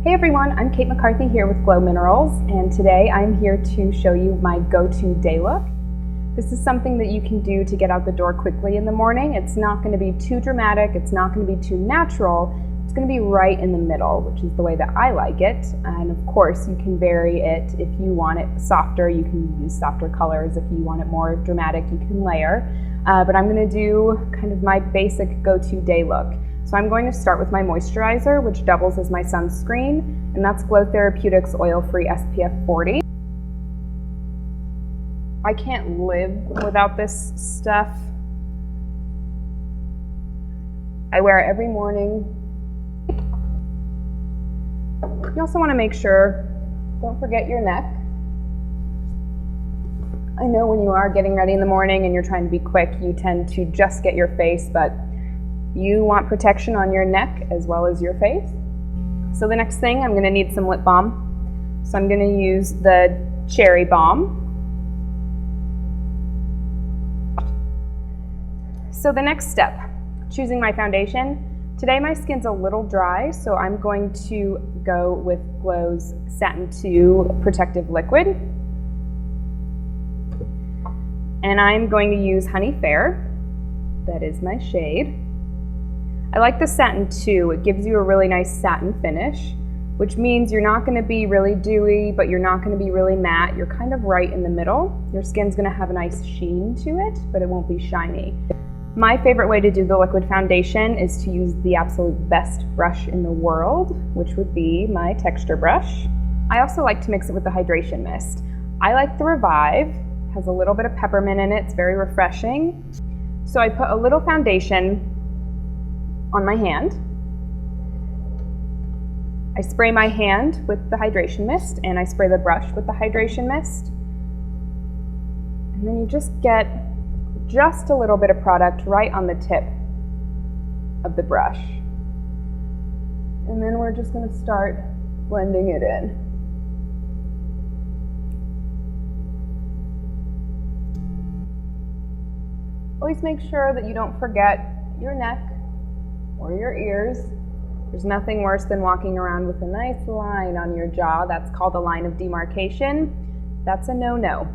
Hey everyone, I'm Kate McCarthy here with Glow Minerals, and today I'm here to show you my go-to day look. This is something that you can do to get out the door quickly in the morning. It's not going to be too dramatic, it's not going to be too natural, it's going to be right in the middle, which is the way that I like it. And of course, you can vary it. If you want it softer, you can use softer colors. If you want it more dramatic, you can layer. But I'm going to do kind of my basic go-to day look. So I'm going to start with my moisturizer, which doubles as my sunscreen, and that's Glow Therapeutics Oil-Free SPF 40. I can't live without this stuff. I wear it every morning. You also want to make sure, don't forget your neck. I know when you are getting ready in the morning and you're trying to be quick, you tend to just get your face, but you want protection on your neck as well as your face. So the next thing, I'm going to need some lip balm. So I'm going to use the Cherry Balm. So the next step, choosing my foundation. Today my skin's a little dry, so I'm going to go with Glow's Satin 2 Protective Liquid. And I'm going to use Honey Fair. That is my shade. I like the Satin 2. It gives you a really nice satin finish, which means you're not going to be really dewy, but you're not going to be really matte. You're kind of right in the middle. Your skin's going to have a nice sheen to it, but it won't be shiny. My favorite way to do the liquid foundation is to use the absolute best brush in the world, which would be my texture brush. I also like to mix it with the hydration mist. I like the Revive. It has a little bit of peppermint in it. It's very refreshing. So I put a little foundation on my hand. I spray my hand with the hydration mist, and I spray the brush with the hydration mist. And then you just get just a little bit of product right on the tip of the brush. And then we're just going to start blending it in. Always make sure that you don't forget your neck or your ears. There's nothing worse than walking around with a nice line on your jaw. That's called a line of demarcation. That's a no-no.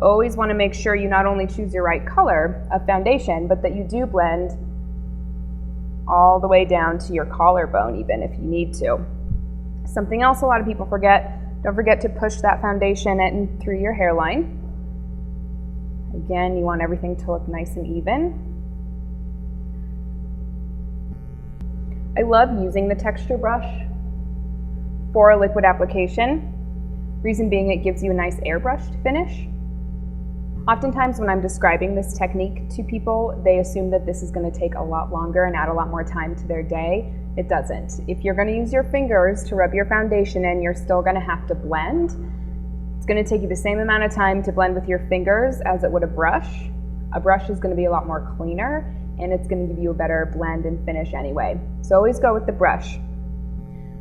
Always want to make sure you not only choose your right color of foundation, but that you do blend all the way down to your collarbone even if you need to. Something else a lot of people forget, don't forget to push that foundation in through your hairline. Again, you want everything to look nice and even. I love using the texture brush for a liquid application. Reason being, it gives you a nice airbrushed finish. Oftentimes when I'm describing this technique to people, they assume that this is going to take a lot longer and add a lot more time to their day. It doesn't. If you're going to use your fingers to rub your foundation in, you're still going to have to blend. It's going to take you the same amount of time to blend with your fingers as it would a brush. A brush is going to be a lot more cleaner, and it's going to give you a better blend and finish anyway. So always go with the brush.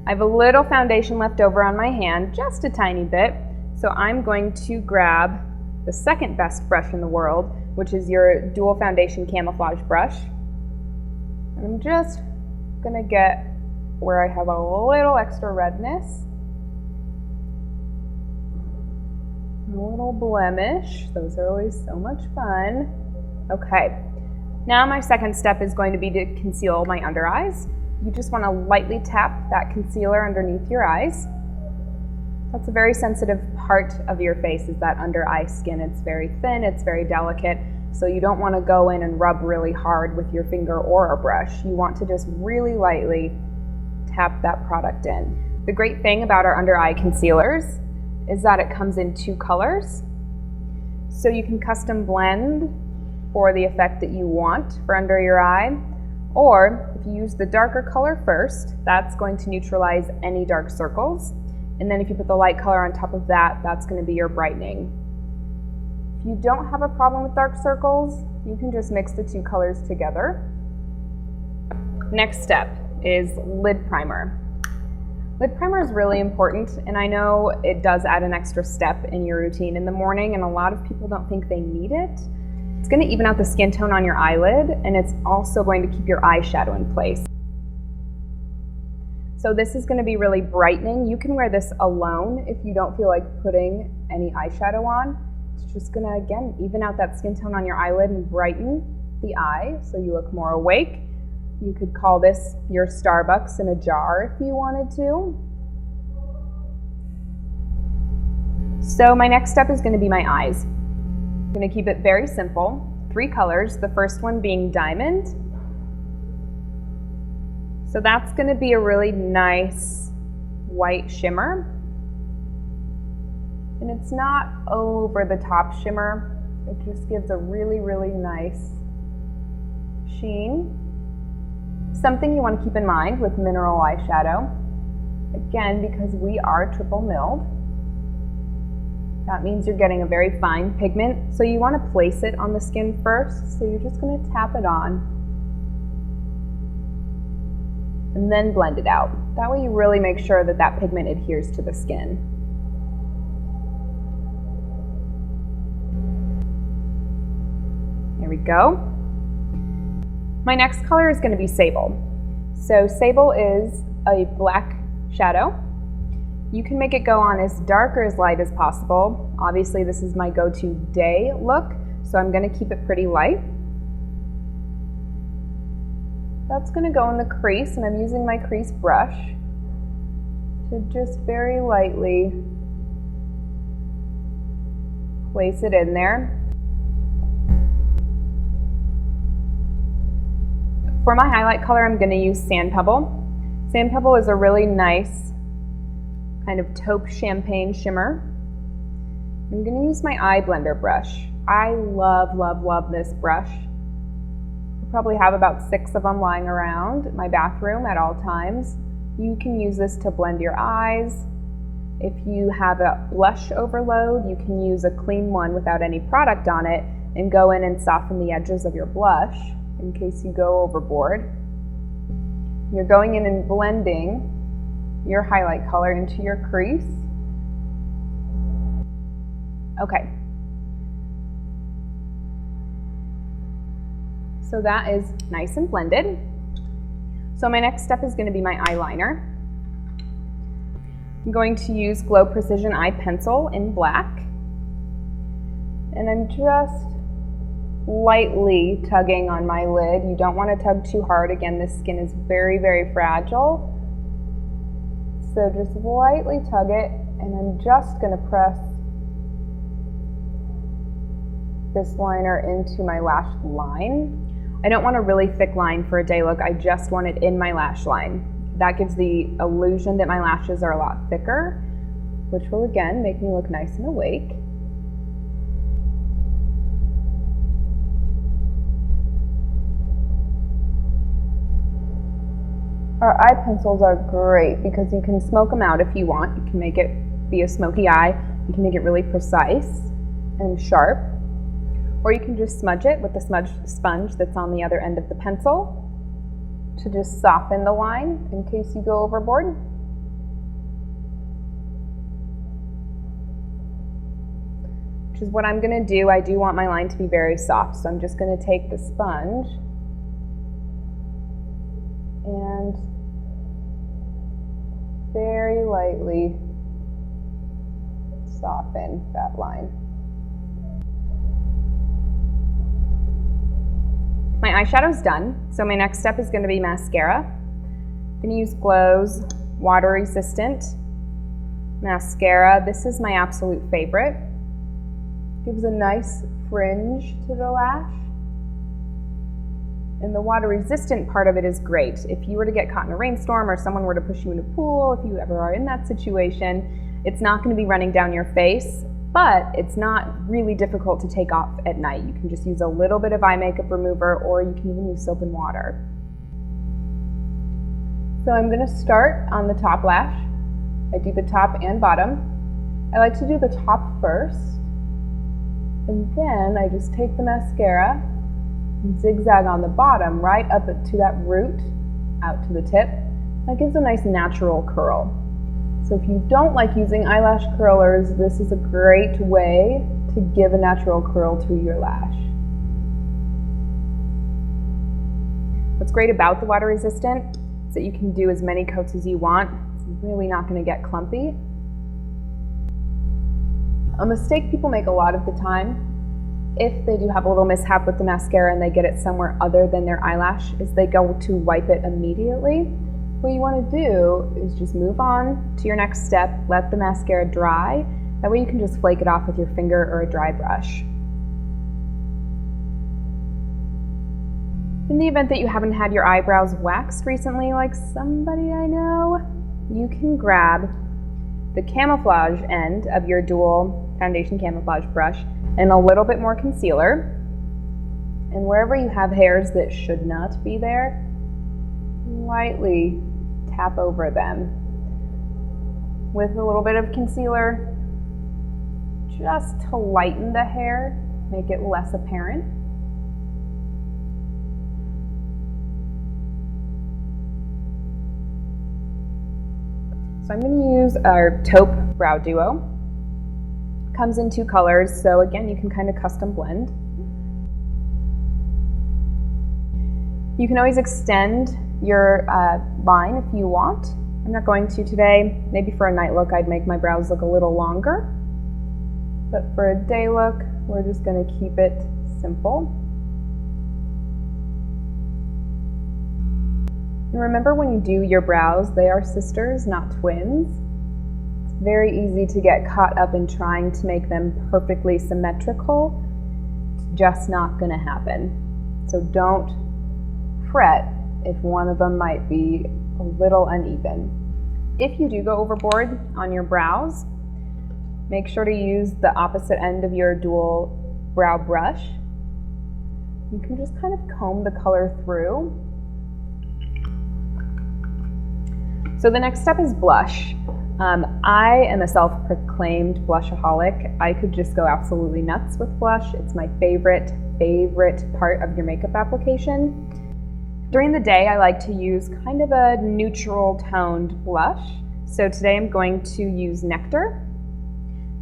I have a little foundation left over on my hand, just a tiny bit, so I'm going to grab the second best brush in the world, which is your dual foundation camouflage brush. And I'm just going to get where I have a little extra redness, a little blemish. Those are always so much fun. Okay. Now my second step is going to be to conceal my under eyes. You just want to lightly tap that concealer underneath your eyes. That's a very sensitive part of your face, is that under eye skin. It's very thin, it's very delicate, so you don't want to go in and rub really hard with your finger or a brush. You want to just really lightly tap that product in. The great thing about our under eye concealers is that it comes in 2 colors, so you can custom blend for the effect that you want for under your eye, or if you use the darker color first, that's going to neutralize any dark circles, and then if you put the light color on top of that, that's going to be your brightening. If you don't have a problem with dark circles, you can just mix the 2 colors together. Next step is lid primer. Lid primer is really important, and I know it does add an extra step in your routine in the morning, and a lot of people don't think they need it. It's going to even out the skin tone on your eyelid, and it's also going to keep your eyeshadow in place. So this is going to be really brightening. You can wear this alone if you don't feel like putting any eyeshadow on. It's just going to, again, even out that skin tone on your eyelid and brighten the eye so you look more awake. You could call this your Starbucks in a jar if you wanted to. So my next step is going to be my eyes. I'm going to keep it very simple. 3 colors, the first one being diamond. So that's going to be a really nice white shimmer. And it's not over the top shimmer. It just gives a really, really nice sheen. Something you want to keep in mind with mineral eyeshadow, again, because we are triple milled, that means you're getting a very fine pigment. So you want to place it on the skin first. So you're just going to tap it on and then blend it out. That way you really make sure that that pigment adheres to the skin. There we go. My next color is going to be sable. So sable is a black shadow. You can make it go on as dark or as light as possible. Obviously this is my go-to day look, so I'm going to keep it pretty light. That's going to go in the crease, and I'm using my crease brush to just very lightly place it in there. For my highlight color, I'm going to use Sand Pebble. Sand Pebble is a really nice kind of taupe champagne shimmer. I'm going to use my eye blender brush. I love, love, love this brush. I probably have about 6 of them lying around my bathroom at all times. You can use this to blend your eyes. If you have a blush overload, you can use a clean one without any product on it and go in and soften the edges of your blush in case you go overboard. You're going in and blending your highlight color into your crease. Okay. So that is nice and blended. So my next step is going to be my eyeliner. I'm going to use Glow Precision Eye Pencil in black. And I'm just lightly tugging on my lid. You don't want to tug too hard. Again, this skin is very, very fragile. So just lightly tug it, and I'm just going to press this liner into my lash line. I don't want a really thick line for a day look. I just want it in my lash line. That gives the illusion that my lashes are a lot thicker, which will again make me look nice and awake. Our eye pencils are great because you can smoke them out if you want. You can make it be a smoky eye. You can make it really precise and sharp. Or you can just smudge it with the smudge sponge that's on the other end of the pencil to just soften the line in case you go overboard. Which is what I'm going to do. I do want my line to be very soft, so I'm just going to take the sponge and very lightly soften that line. My eyeshadow's done, so my next step is going to be mascara. I'm going to use Glow's water resistant mascara. This is my absolute favorite. Gives a nice fringe to the lash. And the water resistant part of it is great. If you were to get caught in a rainstorm or someone were to push you in a pool, if you ever are in that situation, it's not going to be running down your face, but it's not really difficult to take off at night. You can just use a little bit of eye makeup remover, or you can even use soap and water. So I'm going to start on the top lash. I do the top and bottom. I like to do the top first, and then I just take the mascara and zigzag on the bottom right up to that root out to the tip. That gives a nice natural curl. So if you don't like using eyelash curlers, this is a great way to give a natural curl to your lash. What's great about the water resistant so that you can do as many coats as you want. It's really not going to get clumpy. A mistake people make a lot of the time, if they do have a little mishap with the mascara and they get it somewhere other than their eyelash, is they go to wipe it immediately. What you want to do is just move on to your next step, let the mascara dry. That way you can just flake it off with your finger or a dry brush. In the event that you haven't had your eyebrows waxed recently, like somebody I know, you can grab the Camouflage end of your dual foundation camouflage brush and a little bit more concealer. And wherever you have hairs that should not be there, lightly tap over them with a little bit of concealer just to lighten the hair, make it less apparent. So I'm going to use our taupe brow duo. Comes in 2 colors, so again, you can kind of custom blend. You can always extend your line if you want. I'm not going to today. Maybe for a night look, I'd make my brows look a little longer. But for a day look, we're just going to keep it simple. And remember, when you do your brows, they are sisters, not twins. It's very easy to get caught up in trying to make them perfectly symmetrical. It's just not going to happen. So don't fret if one of them might be a little uneven. If you do go overboard on your brows, make sure to use the opposite end of your dual brow brush. You can just kind of comb the color through. So the next step is blush. I am a self-proclaimed blushaholic. I could just go absolutely nuts with blush. It's my favorite part of your makeup application. During the day, I like to use kind of a neutral toned blush. So today I'm going to use Nectar.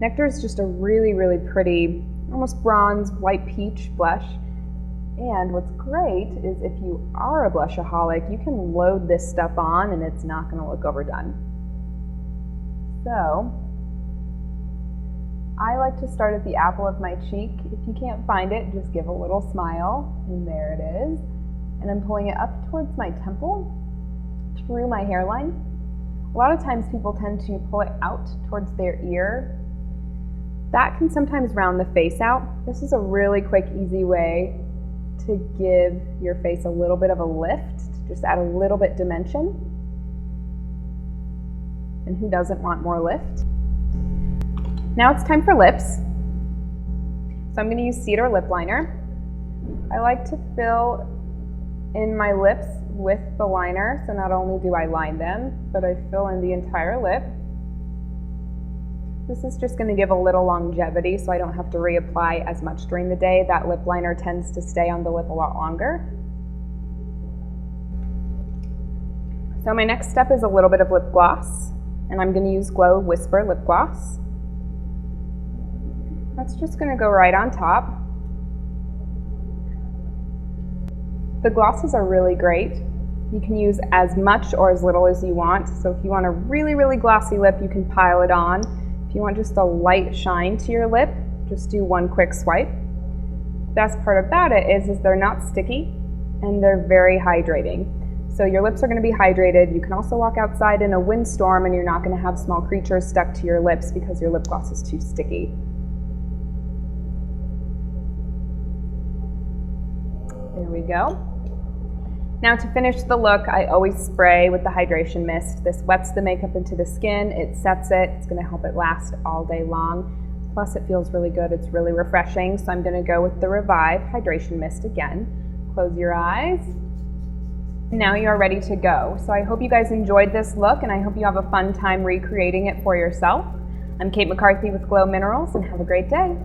Nectar is just a really pretty, almost bronze, white peach blush. And what's great is if you are a blushaholic, you can load this stuff on and it's not going to look overdone. So, I like to start at the apple of my cheek. If you can't find it, just give a little smile, and there it is. And I'm pulling it up towards my temple, through my hairline. A lot of times people tend to pull it out towards their ear. That can sometimes round the face out. This is a really quick, easy way to give your face a little bit of a lift, to just add a little bit dimension. And who doesn't want more lift? Now it's time for lips. So I'm going to use Cedor lip liner. I like to fill in my lips with the liner, so not only do I line them, but I fill in the entire lip. This is just going to give a little longevity so I don't have to reapply as much during the day. That lip liner tends to stay on the lip a lot longer. So my next step is a little bit of lip gloss, and I'm going to use Glow Whisper lip gloss. That's just going to go right on top. The glosses are really great. You can use as much or as little as you want. So if you want a really glossy lip, you can pile it on. If you want just a light shine to your lip, just do one quick swipe. The best part about it is they're not sticky and they're very hydrating. So your lips are going to be hydrated. You can also walk outside in a windstorm and you're not going to have small creatures stuck to your lips because your lip gloss is too sticky. There we go. Now to finish the look, I always spray with the hydration mist. This wets the makeup into the skin, it sets it, it's going to help it last all day long. Plus it feels really good, it's really refreshing. So I'm going to go with the Revive Hydration Mist again. Close your eyes. Now you're ready to go. So I hope you guys enjoyed this look and I hope you have a fun time recreating it for yourself. I'm Kate McCarthy with Glow Minerals and have a great day.